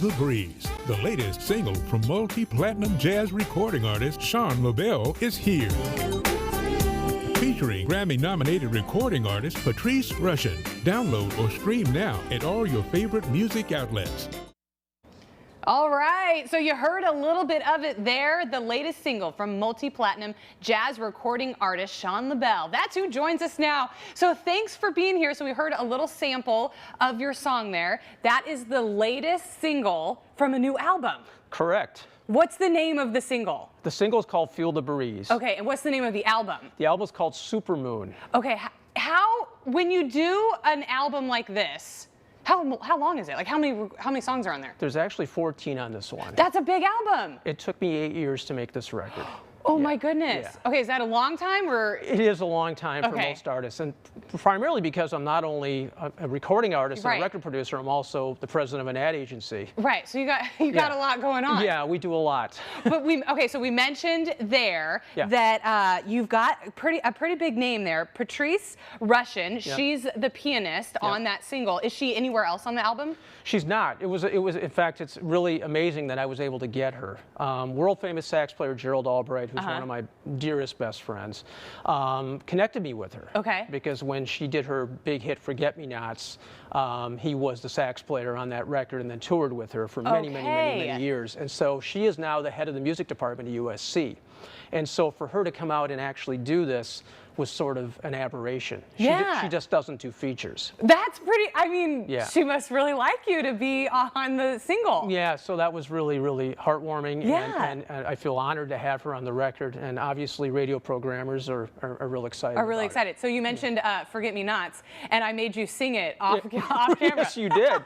the Breeze. The latest single from multi-platinum jazz recording artist Shaun LaBelle is here. Featuring Grammy-nominated recording artist Patrice Rushen. Download or stream now at all your favorite music outlets. All right, so you heard a little bit of it there, the latest single from multi-platinum jazz recording artist Shaun LaBelle. That's who joins us now. So thanks for being here. So we heard a little sample of your song there. That is the latest single from a new album. Correct. What's the name of the single? The single is called Feel the Breeze. Okay, and what's the name of the album? The album is called Supermoon. Okay, when you do an album like this, how long is it? Like how many songs are on there? There's actually 14 on this one. That's a big album. It took me 8 years to make this record. Oh my goodness. Yeah. Okay, is that a long time or? It is a long time for most artists, and primarily because I'm not only a recording artist and a record producer, I'm also the president of an ad agency. Right, so you got a lot going on. Yeah, we do a lot. But so we mentioned there that you've got a pretty big name there, Patrice Rushen. She's the pianist on that single. Is she anywhere else on the album? She's not. It was in fact, it's really amazing that I was able to get her. World famous sax player Gerald Albright, who's one of my dearest best friends, connected me with her. Okay. Because when she did her big hit Forget-Me-Nots, he was the sax player on that record and then toured with her for many years. And so she is now the head of the music department at USC. And so for her to come out and actually do this was sort of an aberration. She just doesn't do features. That's pretty, I mean, she must really like you to be on the single. Yeah, so that was really, really heartwarming. And I feel honored to have her on the record. And obviously radio programmers are real excited. Excited. So you mentioned Forget-Me-Nots, and I made you sing it off camera. Yes, you did.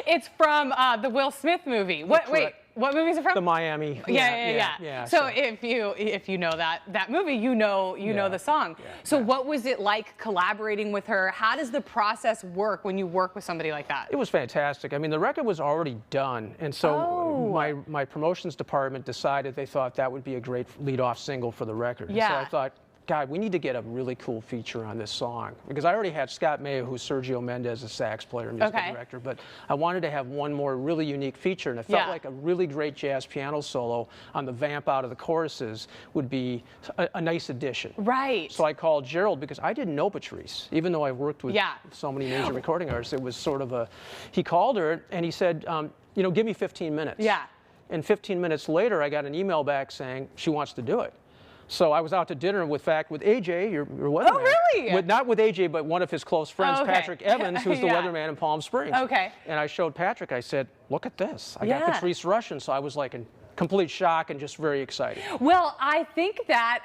It's from the Will Smith movie. Wait. What movie is it from? The Miami. Yeah. So if you know that movie, you know the song. So what was it like collaborating with her? How does the process work when you work with somebody like that? It was fantastic. I mean, the record was already done, and so my promotions department decided they thought that would be a great lead-off single for the record. Yeah. So I thought, God, we need to get a really cool feature on this song. Because I already had Scott Mayo, who's Sergio Mendez's sax player and musical director, but I wanted to have one more really unique feature, and it felt like a really great jazz piano solo on the vamp out of the choruses would be a nice addition. Right. So I called Gerald because I didn't know Patrice, even though I worked with so many major recording artists. It was sort of he called her and he said, give me 15 minutes. Yeah. And 15 minutes later, I got an email back saying she wants to do it. So I was out to dinner with AJ, your weatherman. Oh, really? Not with AJ, but one of his close friends, Patrick Evans, who's the weatherman in Palm Springs. Okay. And I showed Patrick, I said, look at this. I got Patrice Rushen. So I was like in complete shock and just very excited. Well, I think that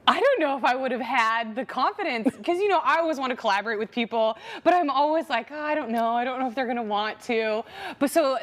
I don't know if I would have had the confidence, because, I always want to collaborate with people, but I'm always like, I don't know if they're going to want to. But so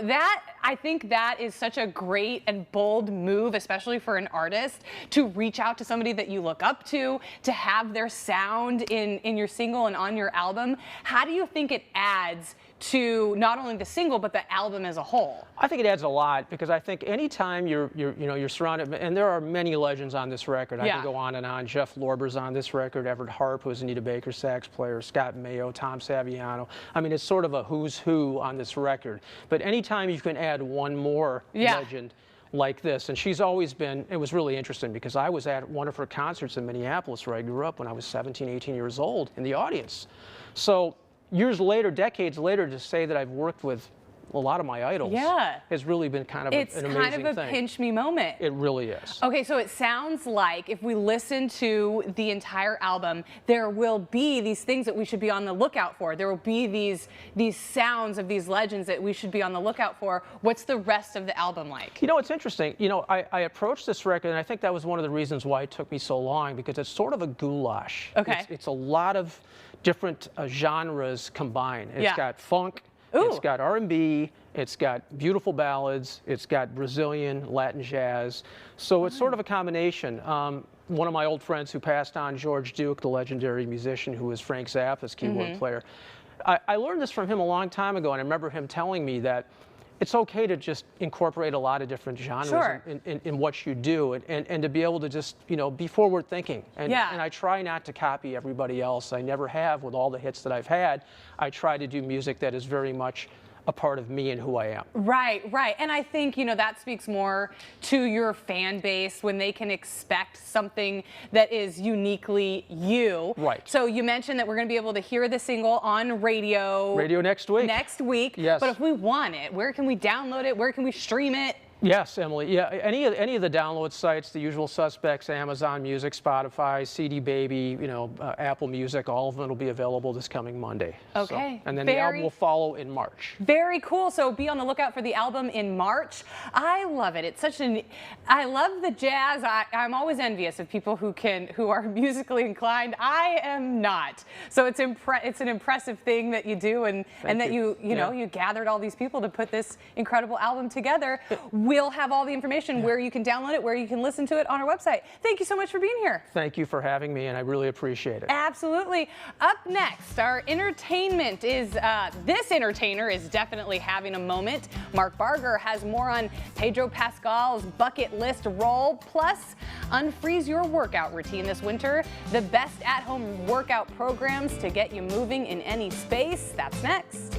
I think that is such a great and bold move, especially for an artist, to reach out to somebody that you look up to have their sound in your single and on your album. How do you think it adds to not only the single, but the album as a whole? I think it adds a lot, because I think anytime you're surrounded, and there are many legends on this record. I can go on and on. Jeff Lorber's on this record, Everett Harp, who's Anita Baker's sax player, Scott Mayo, Tom Saviano. I mean, it's sort of a who's who on this record. But anytime you can add one more legend like this, and she's always been, it was really interesting because I was at one of her concerts in Minneapolis where I grew up when I was 17, 18 years old in the audience. So years later, decades later, to say that I've worked with a lot of my idols has really been kind of an amazing thing. It's kind of a pinch me moment. It really is. Okay, so it sounds like if we listen to the entire album, there will be these things that we should be on the lookout for. There will be these sounds of these legends that we should be on the lookout for. What's the rest of the album like? It's interesting. I approached this record, and I think that was one of the reasons why it took me so long, because it's sort of a goulash. Okay. It's a lot of different genres combined. It's got funk. It's got R&B, it's got beautiful ballads, it's got Brazilian, Latin jazz. So it's sort of a combination. One of my old friends who passed on, George Duke, the legendary musician who was Frank Zappa's keyboard player, I learned this from him a long time ago, and I remember him telling me that it's okay to just incorporate a lot of different genres in what you do, and to be able to just, be forward thinking. And I try not to copy everybody else. I never have with all the hits that I've had. I try to do music that is very much a part of me and who I am. Right, right. And I think, that speaks more to your fan base when they can expect something that is uniquely you. Right. So you mentioned that we're going to be able to hear the single on radio. Radio next week. Next week. Yes. But if we want it, where can we download it? Where can we stream it? Yes, Emily. Yeah, any of the download sites, the usual suspects, Amazon Music, Spotify, CD Baby, Apple Music, all of them will be available this coming Monday. Okay. And then the album will follow in March. Very cool. So be on the lookout for the album in March. I love it. It's I love the jazz. I'm always envious of people who are musically inclined. I am not. So it's an impressive thing that you do, and that you gathered all these people to put this incredible album together. We'll have all the information where you can download it, where you can listen to it on our website. Thank you so much for being here. Thank you for having me, and I really appreciate it. Absolutely. Up next, our entertainment is, this entertainer is definitely having a moment. Mark Barger has more on Pedro Pascal's bucket list role, plus unfreeze your workout routine this winter. The best at-home workout programs to get you moving in any space. That's next.